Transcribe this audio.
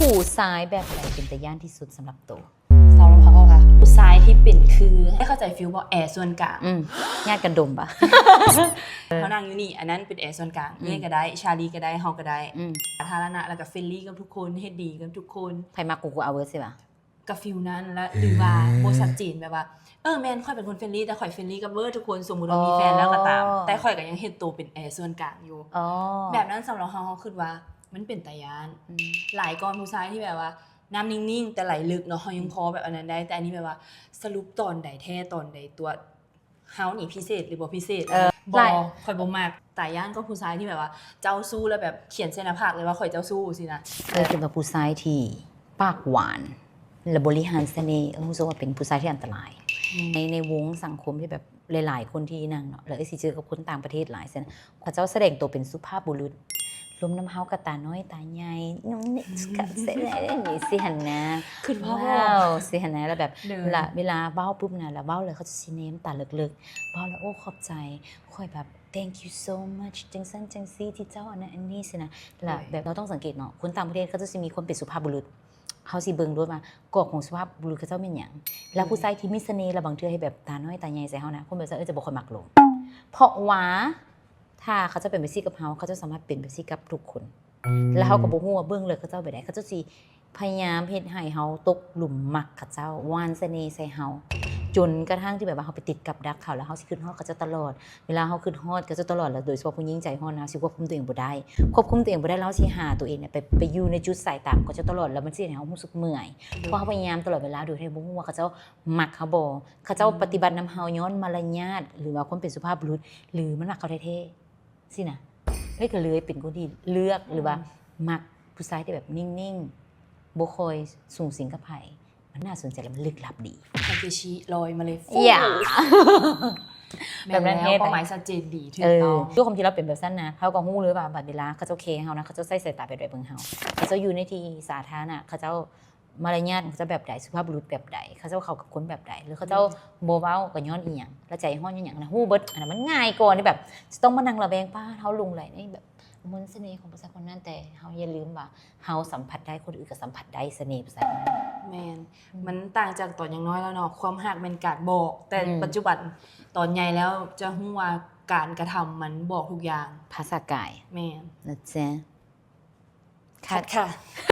ผู้ซ้ายแบบไหนเป็นตาย่านที่สุดสำหรับตัวสำหรับเขาค่ะผู้ชายที่เป็นคือให้เข้าใจฟิลว่าแอร์ส่วนกลางญาติกันดมปะ เขานั่งอยู่นี่อันนั้นเป็นแอร์ส่วนกลางนี่ก็ได้ชาลีก็ได้เฮาก็ได้สาธารณะแล้วก็เฟรนลี่กับทุกคนเฮ็ดดีกับทุกคนไผมากูเอาเวิร์ดใช่ปะกับฟิลนั้นและหรือว่าโบชัดเจนแบบว่าแมนค่อยเป็นคนเฟรนลี่แต่ข่อยเฟรนลี่กับเวอร์ทุกคนสมมุติว่ามีแฟนแล้วก็ตามแต่ข่อยก็ยังเฮ็ดตัวเป็นแอร์ส่วนกลางอยู่แบบนั้นสำหรับเฮาคิดว่ามันเป็นตาย้านหลายกรผู้ชายที่แบบว่าน้ำนิ่งๆแต่ไหลลึกเนาะเฮายังพอแบบอันนั้นได้แต่อันนี้แบบว่าสรุปตอนใดแท้ตอนใดตัวเฮานี่พิเศษหรือบ่พิเศษบ่ข่อยบ่มักตาย้านก็ผู้ชายที่แบบว่าเจ้าสู้แล้วแบบเขียนเส้นหน้าผากเลยว่าข่อยเจ้าสู้สินะเป็นผู้ชายที่ปากหวานและบริหารเสน่ห์รู้สึกว่าเป็นผู้ชายที่อันตรายในวงสังคมที่แบบหลายๆคนที่นั่งเนาะแล้วสิเจอกับคนต่างประเทศหลายเส้นเขาเจ้าแสดงตัวเป็นสุภาพบุรุษลมน้ำเฮากระตาน้อยตาใหญ่นุ่มนิ่มกัดเส้นอะไรนี่สิหันนะคือว้าวสิหันนะแล้วแบบเวลาเว้าปุ๊บนะแล้วเว้าเลยเขาจะซีเนมตาลึกๆเว้าแล้วโอ้ขอบใจค่อยแบบ thank you so much จังซั่นจังซี่ที่เจ้าอันนั้นอันนี้สินะแล้วแบบเราต้องสังเกตเนาะคนต่างประเทศเขาจะมีคนเป็นสุภาพบุรุษเขาสิเบิ่งด้วยว่ากฎของสุภาพบุรุษเขาเจ้าเป็นหยังแล้วผู้ชายที่มีเสน่ห์แล้วบางเทื่อให้แบบตาน้อยตาใหญ่ใส่เฮานะคนแบบนั้นจะบ่ค่อยมักลงเพราะว่าถ้าเขาจะเป็นแบบซี่กับเฮาเขาจะสามารถเป็นแบบซี่กับทุกคนแล้วเขาก็บ่ฮู้ว่าเบื้องเลยเขาเจ้าแบบใดเขาเจ้าสิพยายามเฮ็ดให้เฮาตกหลุมมักเขาเจ้าวานเสน่ห์ใส่เฮาจนกระทั่งที่แบบว่าเฮาไปติดกับดักเขาแล้วเฮาสิขึ้นฮอดเขาเจ้าตลอดเวลาเฮาขึ้นฮอดเขาเจ้าตลอดแล้วโดยเฉพาะผู้หญิงใจฮ้อนนะสิควบคุมตัวเองบ่ได้ควบคุมตัวเองบ่ได้แล้วสิหาตัวเองเนี่ยไปอยู่ในจุดสายตาเขาเจ้าตลอดแล้วมันสิให้เฮารู้สึกเมื่อยเพราะเฮาพยายามตลอดเวลาโดยที่บ่ฮู้ว่าเขาเจ้ามักเฮาบ่เขาเจ้าปฏิบัตินำเฮาย้อนมารยาทหรือว่าความเป็นสุภาพบุรุษหรือมันมักเขาแท้ๆสินะก็เลยเป็นคนที่เลือกหรือว่ามักผู้ชายที่แบบนิ่งๆบ่ค่อยสูงสิงกับไผมันน่าสนใจและมันลึกลับดีคาเกชิลอยมาเลยอย่าแบบนั้นเป้าหมายชัดเจนดีถูกต้องด้วยความที่เราเป็นแบบนั้นนะเขาก็ฮู้เลยว่าบัดเวลาเขาเจ้าเคเฮานะเขาเจ้าใส่สายตาไปด้วยเบิ่งเฮาเขาเจ้าอยู่ในที่สาธารณะเขาเจ้ามารยาทเขาเจ้าแบบใดสุภาพบุรุษแบบใดเขาเจ้าเข้ากับคนแบบใดหรือเขาเจ้าบ่เว้าก็ย้อนอีหยังแล้วใจฮ้อนอีหยังนะฮู้เบิดอันนั้นมันง่ายกว่านี่แบบจะต้องมานั่งระแวงป้าเฮาลงไหลในแบบมนต์เสน่ห์ของผู้ชายคนนั้นแต่เฮาอย่าลืมว่าเฮาสัมผัสได้คนอื่นก็สัมผัสได้เสน่ห์ผู้ชายคนนั้นแม่นมันต่างจากตอนยังน้อยแล้วเนาะความฮักเป็นการบอกแต่ปัจจุบันตอนใหญ่แล้วจะฮู้ว่าการกระทำมันบอกทุกอย่างภาษากายแม่นนะจ๊ะค่ะ